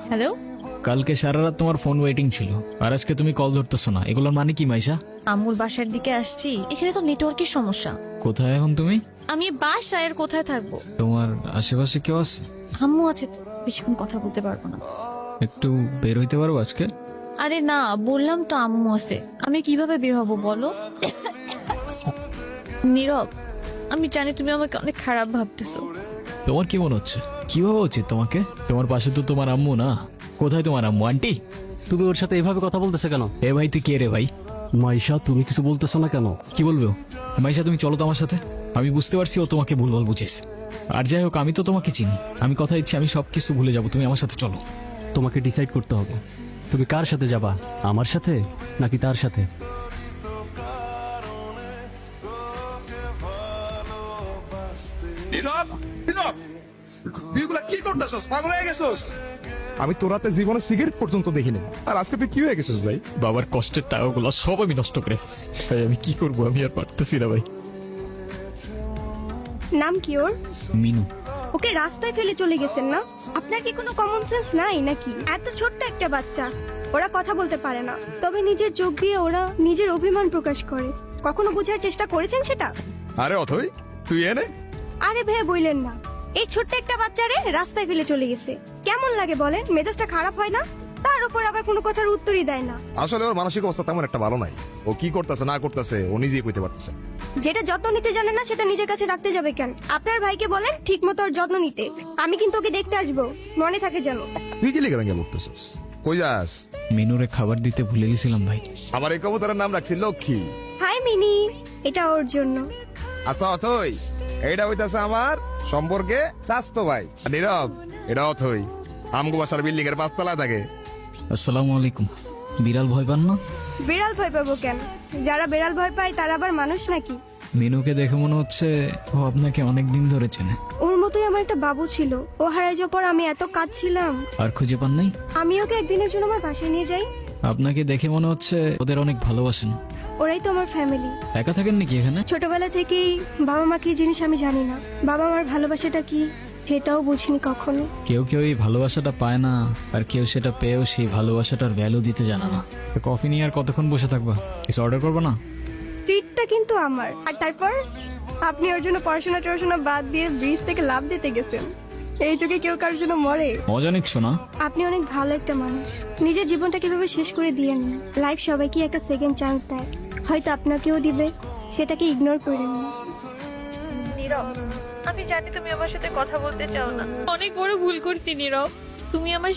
Hello, কালকে সারা রাত তোমার ফোন ওয়েটিং ছিল আর আজকে তুমি কল ধরতেছো না, এগুলোর মানে কি মাইশা? আম্মুর বাসার দিকে আসছি, এখানে তো নেটওয়ার্কের সমস্যা। কোথায় এখন তুমি? আমি বাসায় আর কোথায় থাকবো? তোমার আশেপাশে কেউ আছে? আম্মু আছে তো, বেশিক্ষণ কথা বলতে পারবো না। একটু বের হইতে পারবো আজকে? আরে না, বললাম তো আম্মু আছে, আমি কিভাবে বের হবো বলো? নীরব, আমি জানি তুমি আমাকে অনেক খারাপ ভাবতেছো। তোমার কি মনে হচ্ছে? কি ভাবা উচিত তোমাকে? তোমার পাশে তো তোমার আম্মু না। কোথায় তোমার আম্মু? আন্টি? তুমি ওর সাথে এভাবে কথা বলতেছো কেন? এ ভাই তুই কে রে ভাই? মাইশা, তুমি কিছু বলতেছো না কেন? কি বলবো? মাইশা তুমি চলো তো আমার সাথে। আমি বুঝতে পারছি ও তোমাকে ভুলভাল বুঝেছ। আর যাই হোক, আমি তো তোমাকে চিনি। আমি কথা দিচ্ছি আমি সবকিছু ভুলে যাবো, তুমি আমার সাথে চলো। তোমাকে ডিসাইড করতে হবে তুমি কার সাথে যাবা, আমার সাথে নাকি তার সাথে। নীরব, নীরব, তুই এগুলা কি করতেছস? পাগল হয়ে গেছস? আমি তোর রাতে জীবনে সিগারেট পর্যন্ত দেখিনি, আর আজকে তুই কি হয়ে গেছিস ভাই? বাবার কষ্টের টাকাগুলো সব আমি নষ্ট করে ফেলছি ভাই। আমি কি করবো? আমি আর পারতেছি না ভাই। নাম কি ওর? মিনু। ওকে রাস্তায় ফেলে চলে গেছেন না? আপনার কি কোনো কমন সেন্স নাই নাকি? এত ছোট্ট একটা বাচ্চা, ওরা কথা বলতে পারে না, তবে নিজের চোখ দিয়ে ওরা নিজের অভিমান প্রকাশ করে। কখনো বোঝার চেষ্টা করেছেন সেটা? আরে অথই, তুই এনে আরে ভেবে বললেন না, এই ছোট্ট একটা বাচ্চারে রাস্তায় ফেলে চলে গেছে। কেমন লাগে বলেন? মেজাজটা খারাপ হয় না? তার উপর আবার কোনো কথার উত্তরই দেয় না। আসলে ওর মানসিক অবস্থা তেমন একটা ভালো নাই। ও কি করতেছে না করতেছে ও নিজেই কইতে পারতেছে। যেটা যত্ন নিতে জানে না সেটা নিজের কাছে রাখতে যাবে কেন? আপনার ভাইকে বলেন ঠিক মতো ওর যত্ন নিতে। আমি কিন্তু ওকে দেখতে আসবো, মনে থাকে যেন। তুই কি লিখে ভেঙে বলতেছিস? কই যাস? মিনুরে খাবার দিতে ভুলে গেছিলাম ভাই। আমার এই কবুতরের নাম রাখছি লক্ষ্মী। হাই মিনি, এটা ওর জন্য। আচ্ছা অথই, এইটা হইতাছে আমার সম্পর্কে স্বাস্থ্য ভাই। আর নীরব, এটা অথই আমগো বাসার বিল্ডিং এর 5 তলায় থাকে। আসসালামু আলাইকুম। বিড়াল ভয় পান না? বিড়াল ভয় পাবো কেন? যারা বিড়াল ভয় পায় তারা আবার মানুষ নাকি? মিনুকে দেখে মনে হচ্ছে ও আপনাকে অনেক দিন ধরে চেনে। ওর মতোই আমার একটা বাবু ছিল, ও হারাই যাওয়ার পর আমি এত কাঁদছিলাম। আর খুঁজে পান নাই? আমি ওকে একদিনের জন্য আমার বাসায় নিয়ে যাই। আপনাকে দেখে মনে হচ্ছে ওদের অনেক ভালোবাসেন। ওরাই তো আমার ফ্যামিলি। একা থাকেন নাকি এখানে? ছোটবেলা থেকেই বাবা মা কি জিনিস আমি জানি না, বাবা মার ভালোবাসাটা কি সেটাও বুঝিনি কখনো। কেউ কেউ এই ভালোবাসাটা পায় না, আর কেউ সেটা পেয়েও সেই ভালোবাসাটার ভ্যালু দিতে জানে না। তো কফি নিয়ে আর কতক্ষণ বসে থাকবা? কিছু অর্ডার করবো না? ট্রিটটা কিন্তু আমার। আর তারপর আপনি ওর জন্য পড়াশোনা বাদ দিয়ে ব্রিজ থেকে লাফ দিতে গেছেন। এই যুগে কেউ কারোর জন্য মরে? মজা নিচ্ছ না? আপনি অনেক ভালো একটা মানুষ। নিজের জীবনটা কিভাবে শেষ করে দিয়েন না। লাইফ সবাইকে একটা সেকেন্ড চান্স দেয়, হয়তো আপনাকেও দিবে, সেটাকে ইগনোর করেন না। নীরব, আমি জানি তুমি আমার সাথে কথা বলতে চাও না। অনেক বড় ভুল করছি নীরব, তুমি আমার